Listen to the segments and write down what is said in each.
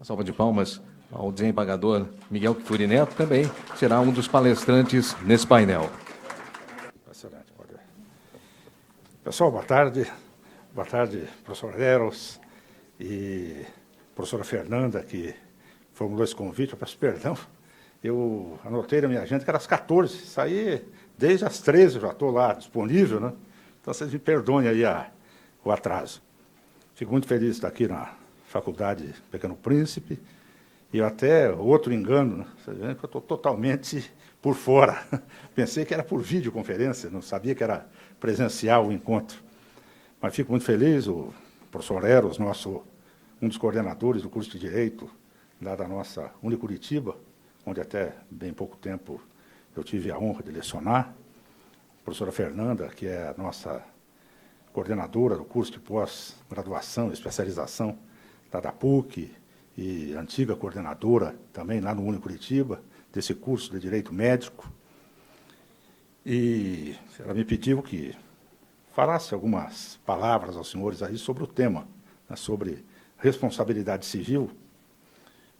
salva de palmas ao desembargador Miguel Kfouri Neto, também será um dos palestrantes nesse painel. Excelente, pode. Pessoal, boa tarde. Boa tarde, professor Eros e professora Fernanda, que formulou esse convite. Eu peço perdão. Eu anotei na minha agenda que era às 14. Saí desde as 13, já estou lá disponível, né? Então, vocês me perdoem aí o atraso. Fico muito feliz de estar aqui na Faculdade Pequeno Príncipe. E até outro engano, né? Você vê que eu estou totalmente por fora. Pensei que era por videoconferência, não sabia que era presencial o encontro. Mas fico muito feliz, o professor Eros, um dos coordenadores do curso de Direito lá da nossa Unicuritiba, onde até bem pouco tempo eu tive a honra de lecionar. A professora Fernanda, que é a nossa coordenadora do curso de pós-graduação e especialização lá da PUC, e antiga coordenadora também lá no Unicuritiba, desse curso de Direito Médico. E ela me pediu que falasse algumas palavras aos senhores aí sobre o tema, né, sobre responsabilidade civil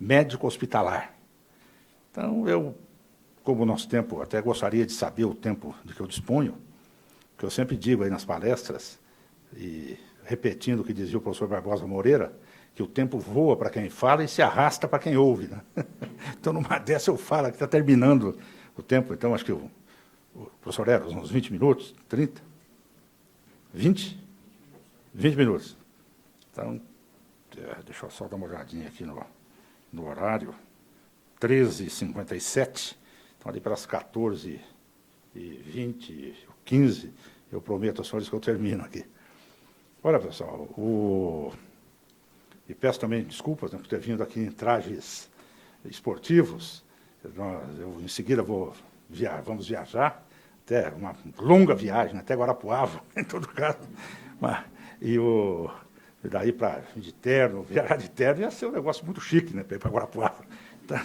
médico-hospitalar. Então, eu, como o nosso tempo, até gostaria de saber o tempo de que eu disponho, que eu sempre digo aí nas palestras, e repetindo o que dizia o professor Barbosa Moreira, que o tempo voa para quem fala e se arrasta para quem ouve, né? Então, numa dessa eu falo que está terminando o tempo, então acho que o professor Eros, uns 20 minutos, 30? 20? 20 minutos. Então, deixa eu só dar uma olhadinha aqui no horário. 13h57, então ali pelas 14h20, 15, eu prometo aos senhores que eu termino aqui. Olha, pessoal, e peço também desculpas, né, por ter vindo aqui em trajes esportivos. Eu em seguida vamos viajar, até uma longa viagem, até Guarapuava, em todo caso. E daí para de terno, viajar de terno ia ser um negócio muito chique, né, para ir para Guarapuava. Então,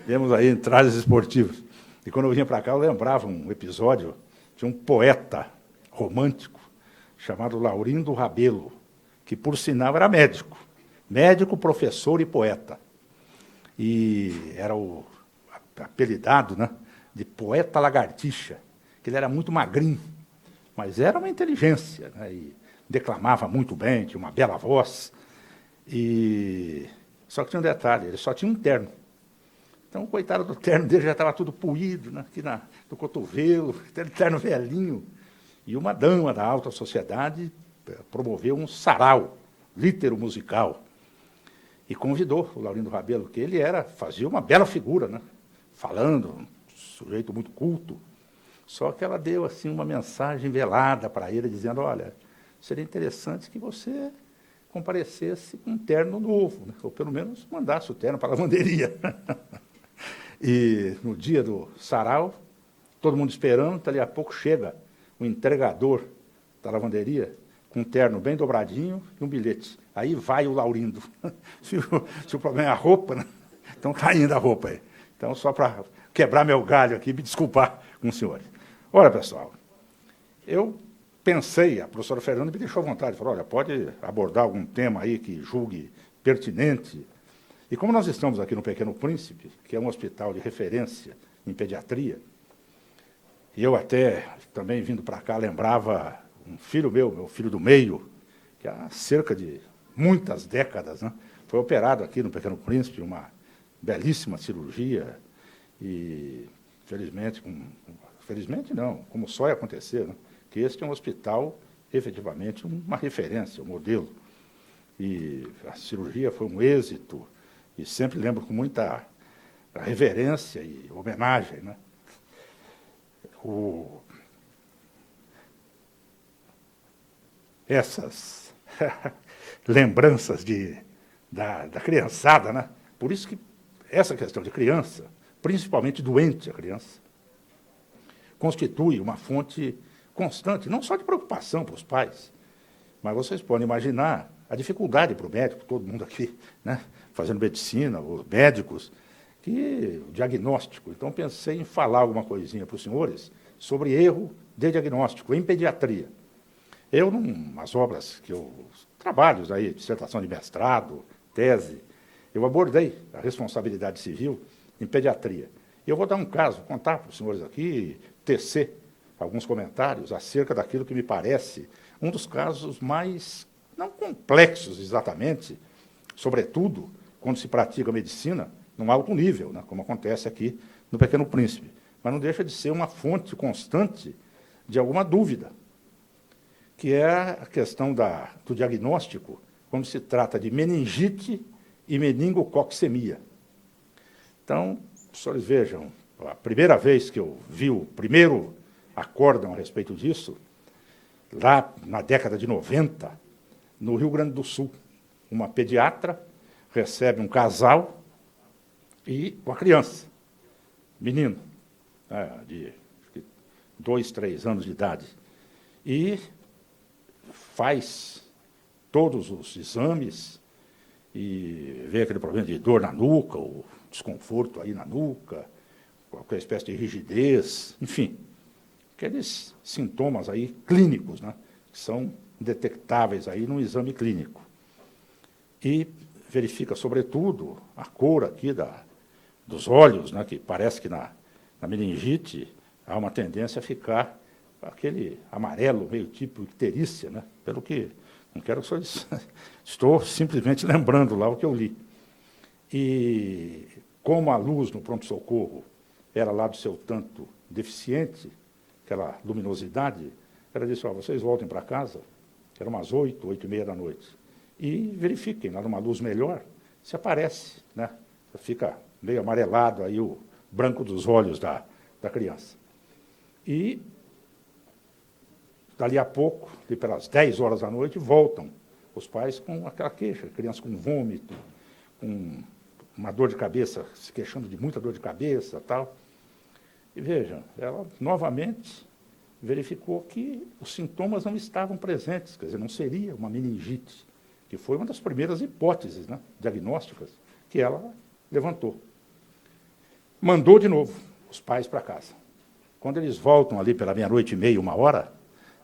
viemos aí em trajes esportivos. E quando eu vinha para cá, eu lembrava um episódio de um poeta romântico chamado Laurindo Rabelo, que, por sinal, era médico. Médico, professor e poeta. E era apelidado, né, de poeta lagartixa, que ele era muito magrinho, mas era uma inteligência, né, e declamava muito bem, tinha uma bela voz. Só que tinha um detalhe, ele só tinha um terno. Então, o coitado do terno dele já estava tudo puído, né, aqui no cotovelo, aquele terno velhinho. E uma dama da alta sociedade promoveu um sarau litero-musical e convidou o Laurindo Rabelo, que ele fazia uma bela figura, né, falando, um sujeito muito culto. Só que ela deu assim uma mensagem velada para ele, dizendo, olha, seria interessante que você comparecesse com um terno novo, né, ou pelo menos mandasse o terno para a lavanderia. E no dia do sarau, todo mundo esperando, dali a pouco chega o entregador da lavanderia com um terno bem dobradinho e um bilhete. Aí vai o Laurindo. Se o problema é a roupa, né? Então está indo a roupa aí. Então, só para quebrar meu galho aqui, me desculpar com os senhores. Olha, pessoal, eu pensei, a professora Fernanda me deixou à vontade, falou, olha, pode abordar algum tema aí que julgue pertinente. E como nós estamos aqui no Pequeno Príncipe, que é um hospital de referência em pediatria, e eu até, também vindo para cá, lembrava um filho meu filho do meio, que há cerca de muitas décadas, né, foi operado aqui no Pequeno Príncipe, uma belíssima cirurgia, e felizmente não, como só ia acontecer, né, que este é um hospital, efetivamente, uma referência, um modelo. E a cirurgia foi um êxito, e sempre lembro com muita reverência e homenagem, né? Essas lembranças da criançada, né? Por isso que essa questão de criança, principalmente doente a criança, constitui uma fonte constante, não só de preocupação para os pais, mas vocês podem imaginar a dificuldade para o médico, todo mundo aqui, né, fazendo medicina, os médicos, o diagnóstico. Então, pensei em falar alguma coisinha para os senhores sobre erro de diagnóstico em pediatria. Nas obras que eu trabalho, aí, dissertação de mestrado, tese, eu abordei a responsabilidade civil em pediatria. E eu vou dar um caso, contar para os senhores aqui, tecer alguns comentários acerca daquilo que me parece um dos casos mais, não complexos exatamente, sobretudo quando se pratica medicina num alto nível, né, como acontece aqui no Pequeno Príncipe. Mas não deixa de ser uma fonte constante de alguma dúvida, que é a questão do diagnóstico, quando se trata de meningite e meningococcemia. Então, os senhores vejam, a primeira vez que eu vi o primeiro acórdão a respeito disso, lá na década de 90, no Rio Grande do Sul, uma pediatra recebe um casal e uma criança, menino, de 2, 3 anos de idade, e faz todos os exames e vê aquele problema de dor na nuca, ou desconforto aí na nuca, qualquer espécie de rigidez, enfim, aqueles sintomas aí clínicos, né, que são detectáveis aí no exame clínico. E verifica, sobretudo, a cor aqui dos olhos, né, que parece que na meningite há uma tendência a ficar aquele amarelo, meio tipo icterícia, né, pelo que não quero só isso, estou simplesmente lembrando lá o que eu li. E como a luz no pronto-socorro era lá do seu tanto deficiente, aquela luminosidade, ela disse, vocês voltem para casa, eram umas 8, 8h30 da noite, e verifiquem, lá numa luz melhor, se aparece, né? Fica meio amarelado aí o branco dos olhos da criança. E, dali a pouco, pelas 10 horas da noite, voltam os pais com aquela queixa, criança com vômito, com uma dor de cabeça, se queixando de muita dor de cabeça, tal. E vejam, ela novamente verificou que os sintomas não estavam presentes, quer dizer, não seria uma meningite, que foi uma das primeiras hipóteses, né, diagnósticas que ela levantou. Mandou de novo os pais para casa. Quando eles voltam ali pela 00:30, 1h,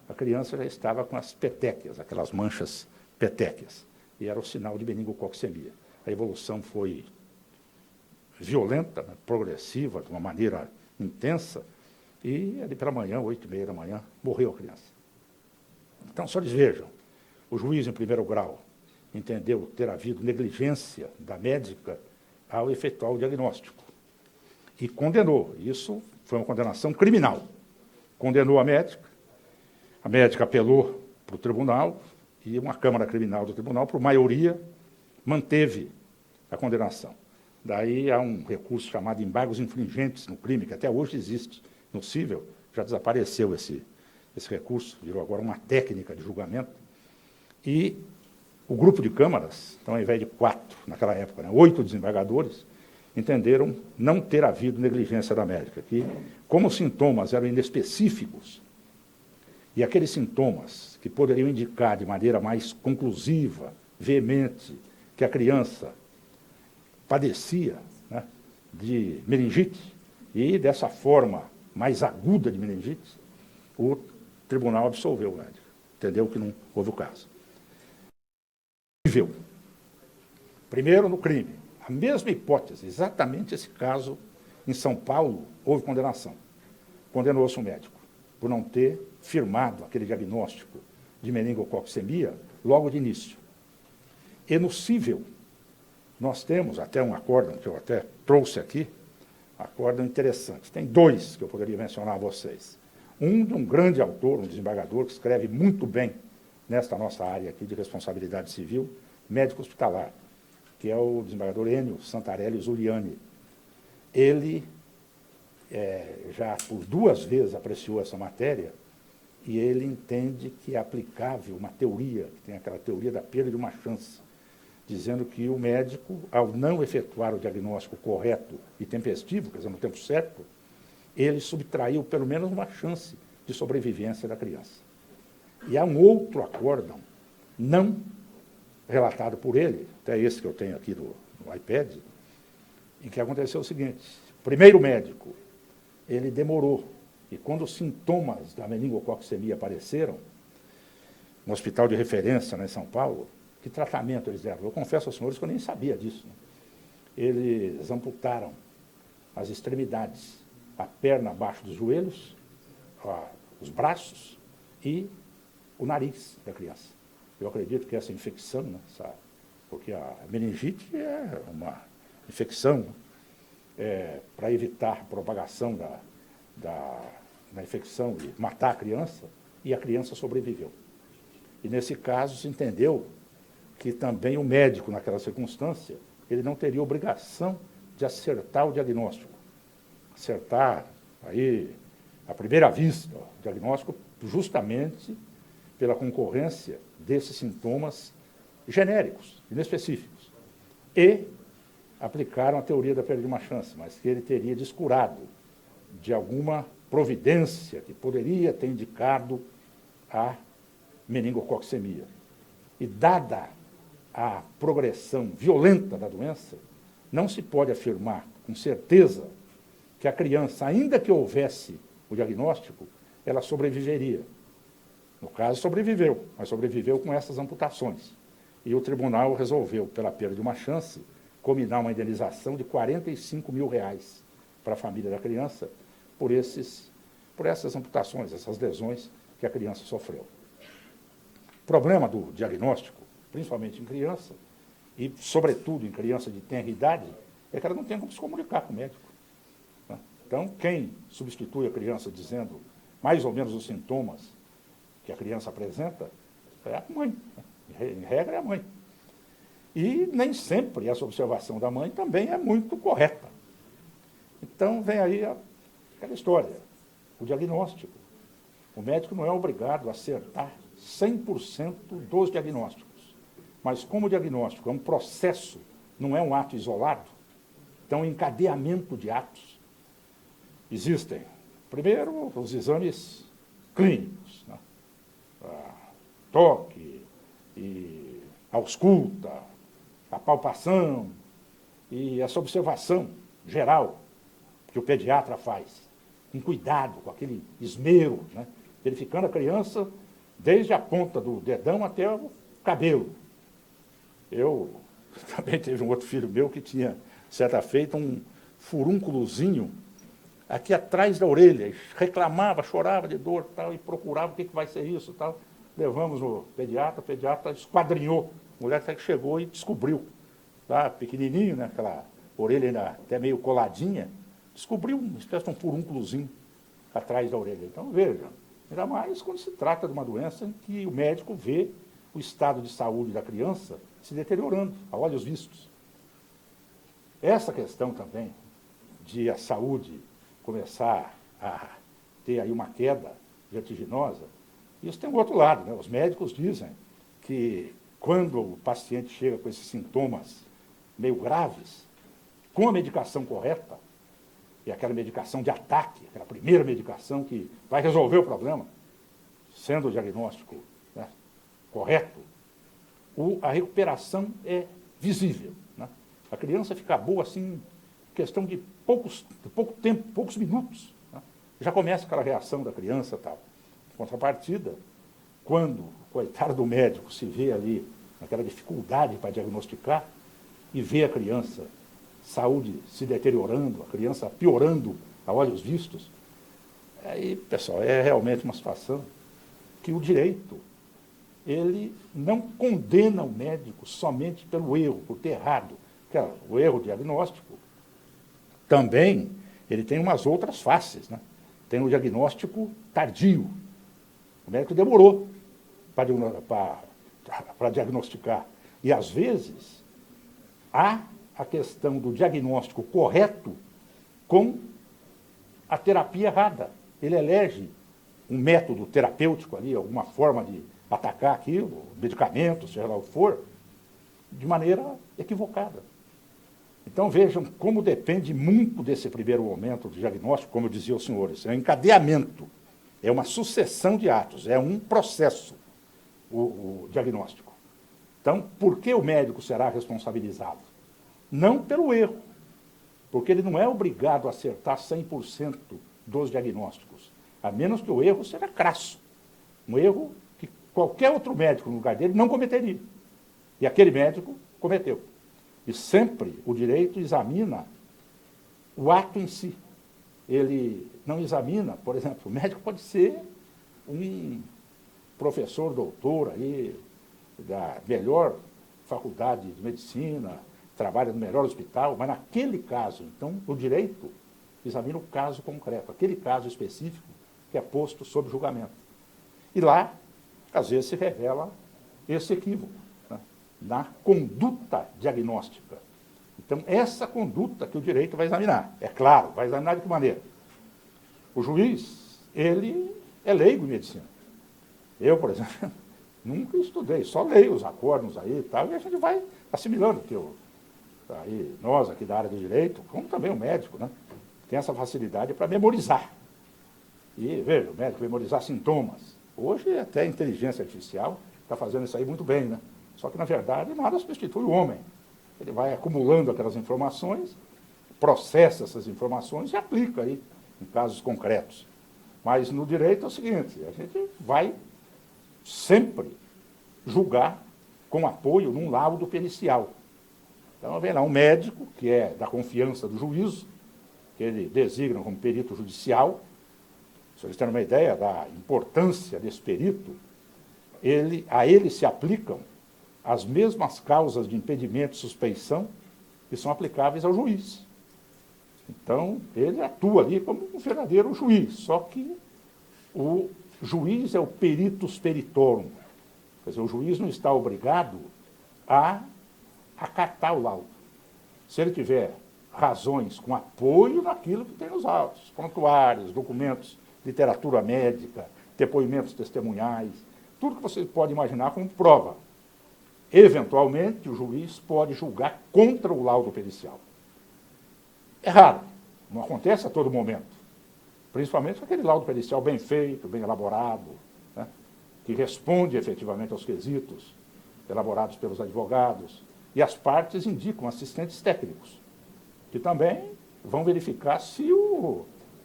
a criança já estava com as petequias, aquelas manchas petequias, e era o sinal de meningococcemia. A evolução foi violenta, né, progressiva, de uma maneira intensa, e ali pela manhã, 8h30, morreu a criança. Então, só eles vejam, o juiz em primeiro grau entendeu ter havido negligência da médica ao efetuar o diagnóstico e condenou. Isso foi uma condenação criminal. Condenou a médica apelou para o tribunal e uma Câmara Criminal do tribunal, por maioria, manteve a condenação. Daí há um recurso chamado embargos infringentes no crime, que até hoje existe no cível, já desapareceu esse recurso, virou agora uma técnica de julgamento. E o grupo de câmaras, então, ao invés de 4, naquela época, né, 8 desembargadores, entenderam não ter havido negligência da médica, que, como os sintomas eram inespecíficos, e aqueles sintomas que poderiam indicar de maneira mais conclusiva, veemente, que a criança padecia, né, de meningite, e dessa forma mais aguda de meningite, o tribunal absolveu o médico, entendeu que não houve o caso. Primeiro, no crime, a mesma hipótese, exatamente esse caso, em São Paulo, houve condenação. Condenou-se um médico por não ter firmado aquele diagnóstico de meningococcemia logo de início. E no cível, nós temos até um acórdão, que eu até trouxe aqui, acórdão interessante. Tem 2 que eu poderia mencionar a vocês. Um de um grande autor, um desembargador, que escreve muito bem nesta nossa área aqui de responsabilidade civil, médico hospitalar, que é o desembargador Enio Santarelli Zuliani. Ele já por 2 vezes apreciou essa matéria e ele entende que é aplicável uma teoria, que tem aquela teoria da perda de uma chance, dizendo que o médico, ao não efetuar o diagnóstico correto e tempestivo, quer dizer, no tempo certo, ele subtraiu pelo menos uma chance de sobrevivência da criança. E há um outro acórdão, não relatado por ele, até esse que eu tenho aqui no iPad, em que aconteceu o seguinte: o primeiro médico, ele demorou, e quando os sintomas da meningococcemia apareceram, no hospital de referência, né, em São Paulo, que tratamento eles deram? Eu confesso aos senhores que eu nem sabia disso, né? eles amputaram as extremidades, a perna abaixo dos joelhos, os braços e o nariz da criança. Eu acredito que essa infecção, né, porque a meningite é uma infecção para evitar a propagação da infecção e matar a criança sobreviveu. E nesse caso se entendeu que também o médico, naquela circunstância, ele não teria obrigação de acertar o diagnóstico. Acertar aí, à primeira vista, o diagnóstico, justamente pela concorrência desses sintomas genéricos, inespecíficos. E aplicaram a teoria da perda de uma chance, mas que ele teria descurado de alguma providência que poderia ter indicado a meningococcemia. E dada a progressão violenta da doença, não se pode afirmar com certeza que a criança, ainda que houvesse o diagnóstico, ela sobreviveria. No caso, sobreviveu, mas sobreviveu com essas amputações. E o tribunal resolveu, pela perda de uma chance, combinar uma indenização de R$45 mil para a família da criança por essas amputações, essas lesões que a criança sofreu. O problema do diagnóstico, principalmente em criança, e sobretudo em criança de tenra idade, é que ela não tem como se comunicar com o médico. Então, quem substitui a criança dizendo mais ou menos os sintomas que a criança apresenta é a mãe. Em regra, é a mãe. E nem sempre essa observação da mãe também é muito correta. Então, vem aí aquela história, o diagnóstico. O médico não é obrigado a acertar 100% dos diagnósticos. Mas como o diagnóstico é um processo, não é um ato isolado, então, encadeamento de atos. Existem, primeiro, os exames clínicos, né? Toque, e a ausculta, a palpação e essa observação geral que o pediatra faz, com cuidado, com aquele esmero, né? Verificando a criança desde a ponta do dedão até o cabelo. Eu também teve um outro filho meu que tinha, certa feita, um furúnculozinho aqui atrás da orelha, reclamava, chorava de dor tal, e procurava o que vai ser isso tal. Levamos no pediatra, o pediatra esquadrinhou, a mulher até que chegou e descobriu, tá, pequenininho, né, aquela orelha ainda até meio coladinha, descobriu uma espécie de um furúnculozinho atrás da orelha. Então, veja, ainda mais quando se trata de uma doença em que o médico vê o estado de saúde da criança se deteriorando, a olhos vistos. Essa questão também de a saúde começar a ter aí uma queda vertiginosa, isso tem um outro lado, né? Os médicos dizem que quando o paciente chega com esses sintomas meio graves, com a medicação correta, e aquela medicação de ataque, aquela primeira medicação que vai resolver o problema, sendo o diagnóstico, né, correto, a recuperação é visível, né? A criança fica boa assim, questão de pouco tempo, poucos minutos, né? Já começa aquela reação da criança e tal. Em contrapartida, quando o coitado do médico se vê ali naquela dificuldade para diagnosticar e vê a criança, saúde se deteriorando, a criança piorando a olhos vistos, aí, pessoal, é realmente uma situação que o direito, ele não condena o médico somente pelo erro, por ter errado. Porque o erro diagnóstico também ele tem umas outras faces, né? Tem o diagnóstico tardio. O médico demorou para diagnosticar. E, às vezes, há a questão do diagnóstico correto com a terapia errada. Ele elege um método terapêutico ali, alguma forma de atacar aquilo, medicamento, seja lá o que for, de maneira equivocada. Então, vejam como depende muito desse primeiro momento do diagnóstico, como eu dizia aos senhores, é um encadeamento, é uma sucessão de atos, é um processo, o diagnóstico. Então, por que o médico será responsabilizado? Não pelo erro, porque ele não é obrigado a acertar 100% dos diagnósticos, a menos que o erro seja crasso, um erro que qualquer outro médico no lugar dele não cometeria. E aquele médico cometeu. E sempre o direito examina o ato em si. Ele não examina, por exemplo, o médico pode ser um professor doutor aí, da melhor faculdade de medicina, trabalha no melhor hospital, mas naquele caso, então, o direito examina o caso concreto, aquele caso específico que é posto sob julgamento. E lá, às vezes, se revela esse equívoco, né, na conduta diagnóstica. Então, essa conduta que o direito vai examinar. É claro, vai examinar de que maneira? O juiz, ele é leigo em medicina. Eu, por exemplo, nunca estudei, só leio os acórdons aí e tal, e a gente vai assimilando que aí, nós aqui da área do direito, como também o médico, né, tem essa facilidade para memorizar. E, veja, o médico memorizar sintomas. Hoje até a inteligência artificial está fazendo isso aí muito bem, né? Só que, na verdade, nada substitui o homem. Ele vai acumulando aquelas informações, processa essas informações e aplica aí em casos concretos. Mas no direito é o seguinte, a gente vai sempre julgar com apoio num laudo pericial. Então, vem lá um médico, que é da confiança do juízo, que ele designa como perito judicial. Se vocês terem uma ideia da importância desse perito, a ele se aplicam as mesmas causas de impedimento e suspeição que são aplicáveis ao juiz. Então, ele atua ali como um verdadeiro juiz, só que o juiz é o peritus peritorum. Quer dizer, o juiz não está obrigado a acatar o laudo. Se ele tiver razões com apoio naquilo que tem nos autos, prontuários, documentos, literatura médica, depoimentos testemunhais, tudo que você pode imaginar como prova. Eventualmente, o juiz pode julgar contra o laudo pericial. É raro, não acontece a todo momento. Principalmente aquele laudo pericial bem feito, bem elaborado, né, que responde efetivamente aos quesitos elaborados pelos advogados. E as partes indicam assistentes técnicos, que também vão verificar se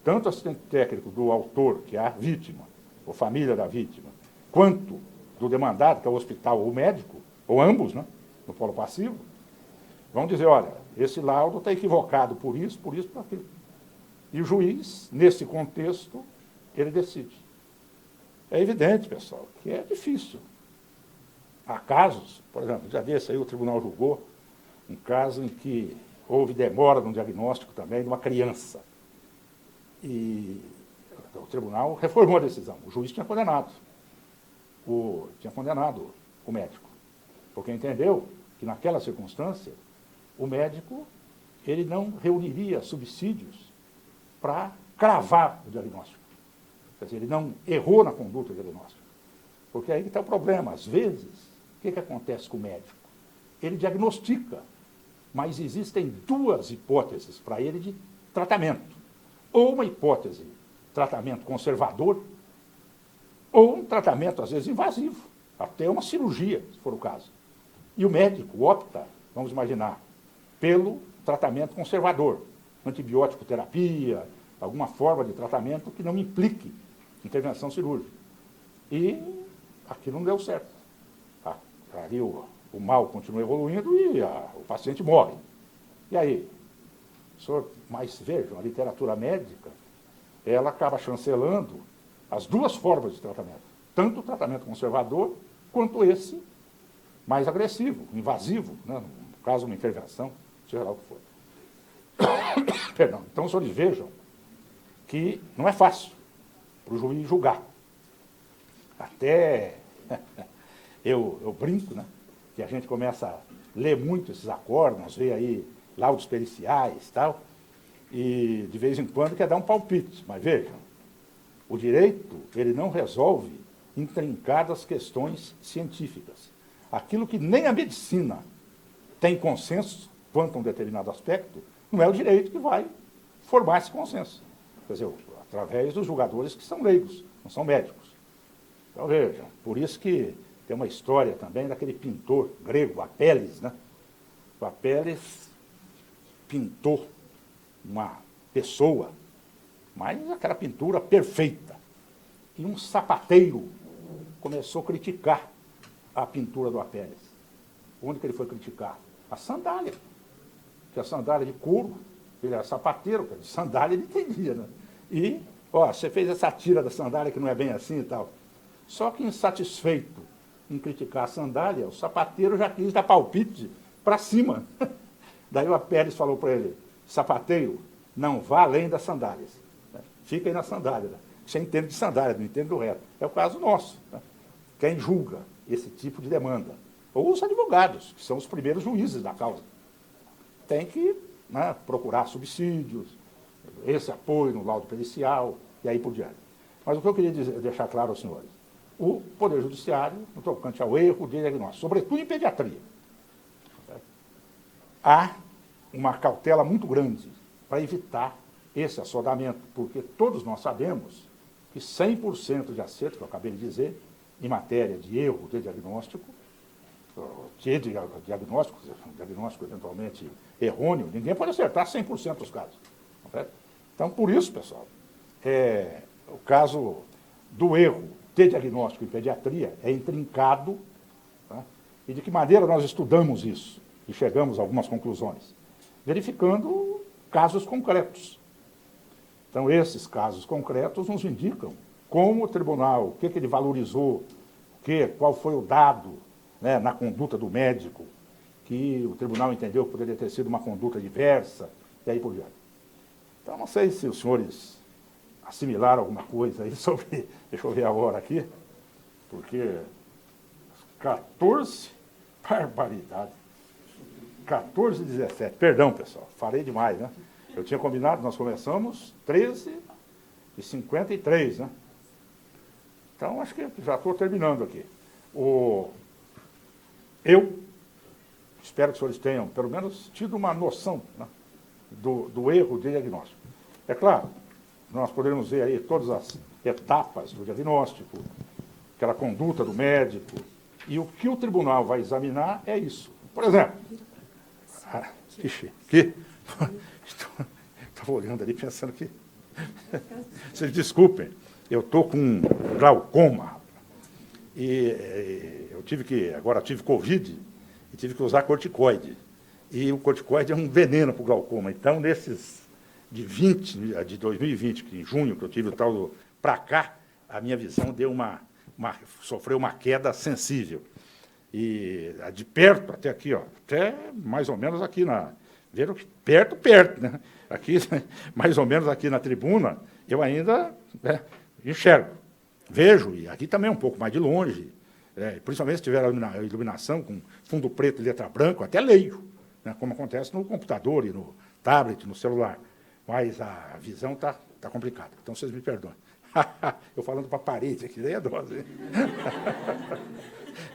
tanto o assistente técnico do autor, que é a vítima, ou família da vítima, quanto do demandado, que é o hospital ou o médico, ou ambos, né, no polo passivo, vão dizer, olha, esse laudo está equivocado por isso, por aquilo. E o juiz, nesse contexto, ele decide. É evidente, pessoal, que é difícil. Há casos, por exemplo, já desse aí o tribunal julgou um caso em que houve demora no diagnóstico também de uma criança. E o tribunal reformou a decisão. O juiz tinha condenado o médico, porque entendeu que naquela circunstância o médico ele não reuniria subsídios para cravar o diagnóstico. Quer dizer, ele não errou na conduta diagnóstica. Porque aí que está o problema. Às vezes, o que acontece com o médico? Ele diagnostica, mas existem duas hipóteses para ele de tratamento. Ou uma hipótese, tratamento conservador, ou um tratamento, às vezes, invasivo, até uma cirurgia, se for o caso. E o médico opta, vamos imaginar, pelo tratamento conservador, antibiótico terapia, alguma forma de tratamento que não implique intervenção cirúrgica. E aquilo não deu certo. Ali o mal continua evoluindo e o paciente morre. E aí? Mas vejam, a literatura médica, ela acaba chancelando as duas formas de tratamento. Tanto o tratamento conservador, quanto esse mais agressivo, invasivo, né, no caso, uma intervenção, seja lá o que for. Perdão. Então, os senhores vejam que não é fácil para o juiz julgar. Até eu brinco, né, que a gente começa a ler muito esses acórdons, ver aí laudos periciais e tal, e de vez em quando quer dar um palpite. Mas vejam, o direito ele não resolve intrincadas questões científicas. Aquilo que nem a medicina tem consenso quanto a um determinado aspecto, não é o direito que vai formar esse consenso. Quer dizer, através dos julgadores que são leigos, não são médicos. Então, vejam, por isso que tem uma história também daquele pintor grego, Apelles, né? O Apelles pintou uma pessoa, mas aquela pintura perfeita. E um sapateiro começou a criticar a pintura do Apelles. Onde que ele foi criticar? A sandália. que a sandália de couro, ele era sapateiro, de sandália ele entendia, né? E, ó, você fez essa tira da sandália que não é bem assim e tal. Só que insatisfeito em criticar a sandália, o sapateiro já quis dar palpite para cima. Daí o Pérez falou para ele, sapateiro, não vá além das sandálias. Fica aí na sandália. Né? Você entende de sandália, não entende do resto. É o caso nosso. Né? Quem julga esse tipo de demanda? Ou os advogados, que são os primeiros juízes da causa. Tem que, né, procurar subsídios, esse apoio no laudo pericial, e aí por diante. Mas o que eu queria deixar claro aos senhores, o Poder Judiciário, no tocante ao erro de diagnóstico, sobretudo em pediatria, há uma cautela muito grande para evitar esse assodamento, porque todos nós sabemos que 100% de acerto, que eu acabei de dizer, em matéria de erro de diagnóstico eventualmente errôneo, ninguém pode acertar 100% dos casos. Então, por isso, pessoal, o caso do erro de diagnóstico em pediatria é intrincado, tá? E de que maneira nós estudamos isso e chegamos a algumas conclusões? Verificando casos concretos. Então, esses casos concretos nos indicam como o tribunal, o que ele valorizou, qual foi o dado, né, na conduta do médico, que o tribunal entendeu que poderia ter sido uma conduta diversa, e aí por diante. Então, não sei se os senhores assimilaram alguma coisa aí sobre... Deixa eu ver a hora aqui, porque 14, barbaridade, 14h17, perdão, pessoal, falei demais, né? Eu tinha combinado, nós começamos 13h53, né? Então, acho que já estou terminando aqui. Eu espero que os senhores tenham, pelo menos, tido uma noção, né, do erro de diagnóstico. É claro, nós poderíamos ver aí todas as etapas do diagnóstico, aquela conduta do médico, e o que o tribunal vai examinar é isso. Por exemplo, estava olhando ali pensando que... Vocês desculpem, eu estou com glaucoma, e agora tive Covid, e tive que usar corticoide. E o corticoide é um veneno para o glaucoma. Então, nesses de 2020, que em junho, que eu tive o tal para cá, a minha visão sofreu uma queda sensível. E de perto até aqui, ó, até mais ou menos aqui viram que perto, né? Aqui, mais ou menos aqui na tribuna, eu ainda, né, enxergo. Vejo, e aqui também um pouco mais de longe, principalmente se tiver a iluminação com fundo preto e letra branca, até leio, né, como acontece no computador e no tablet, no celular. Mas a visão está complicada. Então, vocês me perdoem. Eu falando para a parede aqui, daí é dose.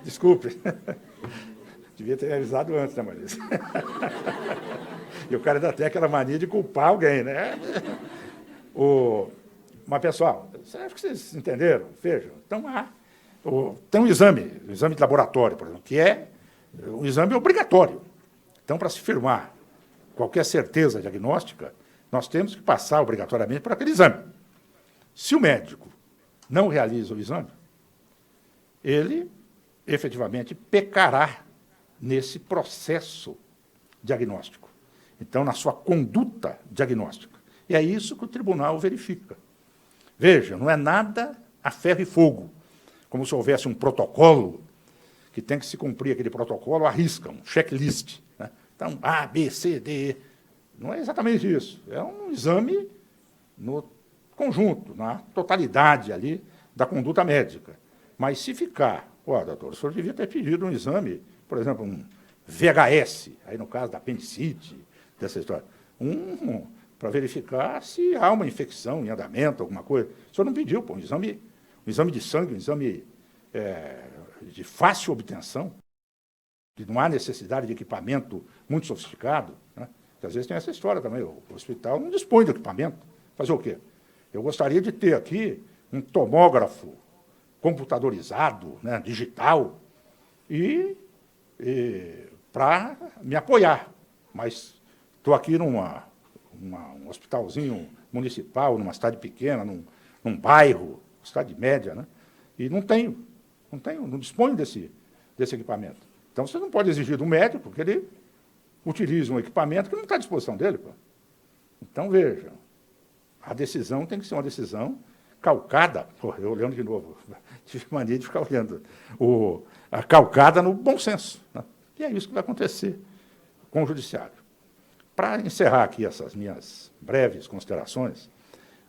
Desculpe. Devia ter avisado antes, né, Marisa? E o cara ainda tem aquela mania de culpar alguém, né? Mas, pessoal, acho que vocês entenderam? Vejam. Então, tem um exame de laboratório, por exemplo, que é um exame obrigatório. Então, para se firmar qualquer certeza diagnóstica, nós temos que passar obrigatoriamente por aquele exame. Se o médico não realiza o exame, ele efetivamente pecará nesse processo diagnóstico. Então, na sua conduta diagnóstica. E é isso que o tribunal verifica. Veja, não é nada a ferro e fogo, como se houvesse um protocolo que tem que se cumprir aquele protocolo, arrisca, um checklist, né? Então, A, B, C, D, E. Não é exatamente isso. É um exame no conjunto, na totalidade ali da conduta médica. Mas se ficar, doutor, o senhor devia ter pedido um exame, por exemplo, um VHS, aí no caso da apendicite, dessa história, para verificar se há uma infecção em andamento, alguma coisa. O senhor não pediu, um exame de sangue, um exame de fácil obtenção, que não há necessidade de equipamento muito sofisticado, né? Porque às vezes tem essa história também, o hospital não dispõe de equipamento. Fazer o quê? Eu gostaria de ter aqui um tomógrafo computadorizado, né, digital, para me apoiar. Mas estou aqui num hospitalzinho municipal, numa cidade pequena, num bairro, cidade média, né, e não disponho desse equipamento. Então, você não pode exigir do médico que ele utilize um equipamento que não está à disposição dele. Pô. Então, veja, a decisão tem que ser uma decisão calcada, eu olhando de novo, tive mania de ficar olhando, calcada no bom senso. Né? E é isso que vai acontecer com o Judiciário. Para encerrar aqui essas minhas breves considerações,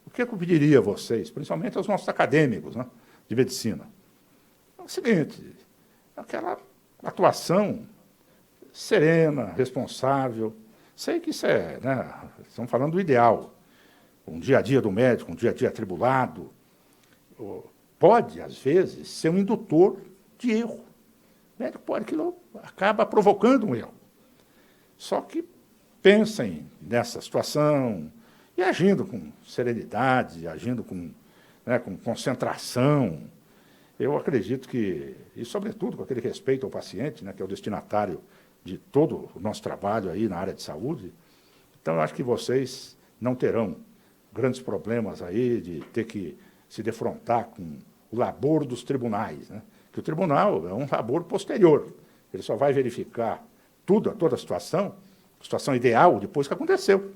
o que eu pediria a vocês, principalmente aos nossos acadêmicos, né, de medicina, é o seguinte, aquela atuação serena, responsável, sei que isso é, né, estamos falando do ideal, um dia a dia do médico, um dia a dia atribulado, pode, às vezes, ser um indutor de erro. O médico pode, aquilo acaba provocando um erro. Só que pensem nessa situação e agindo com serenidade, agindo com concentração. Eu acredito que, e sobretudo com aquele respeito ao paciente, né, que é o destinatário de todo o nosso trabalho aí na área de saúde, então eu acho que vocês não terão grandes problemas aí de ter que se defrontar com o labor dos tribunais, né? Que o tribunal é um labor posterior. Ele só vai verificar toda a situação ideal, depois que aconteceu.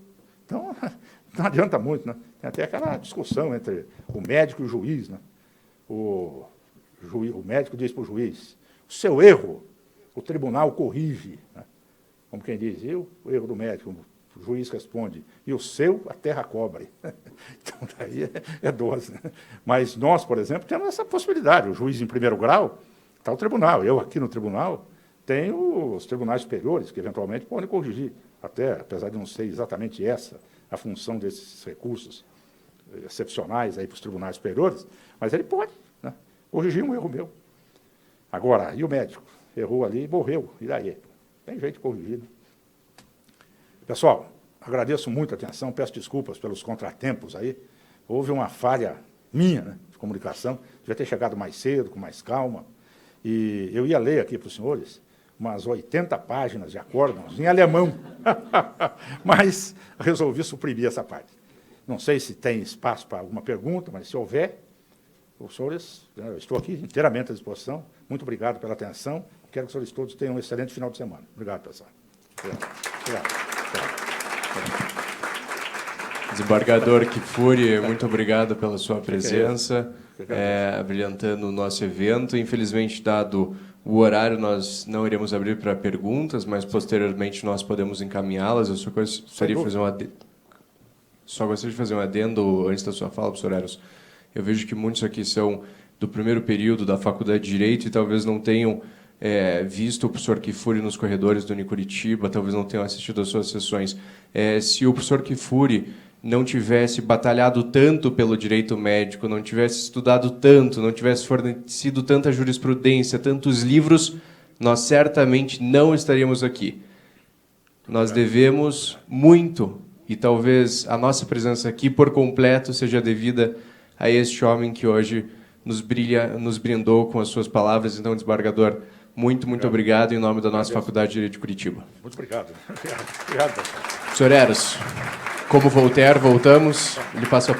Então, não adianta muito, né? Tem até aquela discussão entre o médico e o juiz, né? O médico diz para o juiz, o seu erro, o tribunal corrige, né? Como quem diz, o erro do médico, o juiz responde, e o seu, a terra cobre. Então, daí é dose. Né? Mas nós, por exemplo, temos essa possibilidade. O juiz em primeiro grau está o tribunal. Eu, aqui no tribunal, tenho os tribunais superiores, que eventualmente podem corrigir. Até, apesar de não ser exatamente essa a função desses recursos excepcionais aí para os tribunais superiores, mas ele pode, né, corrigir um erro meu. Agora, e o médico? Errou ali e morreu. E daí? Tem jeito de corrigir. Né? Pessoal, agradeço muito a atenção, peço desculpas pelos contratempos aí. Houve uma falha minha, né, de comunicação, devia ter chegado mais cedo, com mais calma. E eu ia ler aqui para os senhores umas 80 páginas de acórdãos em alemão, mas resolvi suprimir essa parte. Não sei se tem espaço para alguma pergunta, mas se houver, os senhores, eu estou aqui inteiramente à disposição. Muito obrigado pela atenção. Quero que os senhores todos tenham um excelente final de semana. Obrigado, pessoal. Obrigado. Desembargador Kfouri, muito obrigado pela sua presença, brilhantando o nosso evento. Infelizmente, dado o horário, nós não iremos abrir para perguntas, mas posteriormente nós podemos encaminhá-las. Eu só gostaria de fazer um adendo antes da sua fala, professor Eros. Eu vejo que muitos aqui são do primeiro período da Faculdade de Direito e talvez não tenham visto o professor Kfouri nos corredores do Unicuritiba, talvez não tenham assistido às suas sessões. Se o professor Kfouri não tivesse batalhado tanto pelo direito médico, não tivesse estudado tanto, não tivesse fornecido tanta jurisprudência, tantos livros, nós certamente não estaríamos aqui. Nós devemos muito, e talvez a nossa presença aqui por completo seja devida a este homem que hoje nos brindou com as suas palavras. Então, desembargador, muito obrigado em nome da nossa Faculdade de Direito de Curitiba. Muito obrigado. Obrigado. Senhor Eros, como Voltaire, voltamos. Ele passa a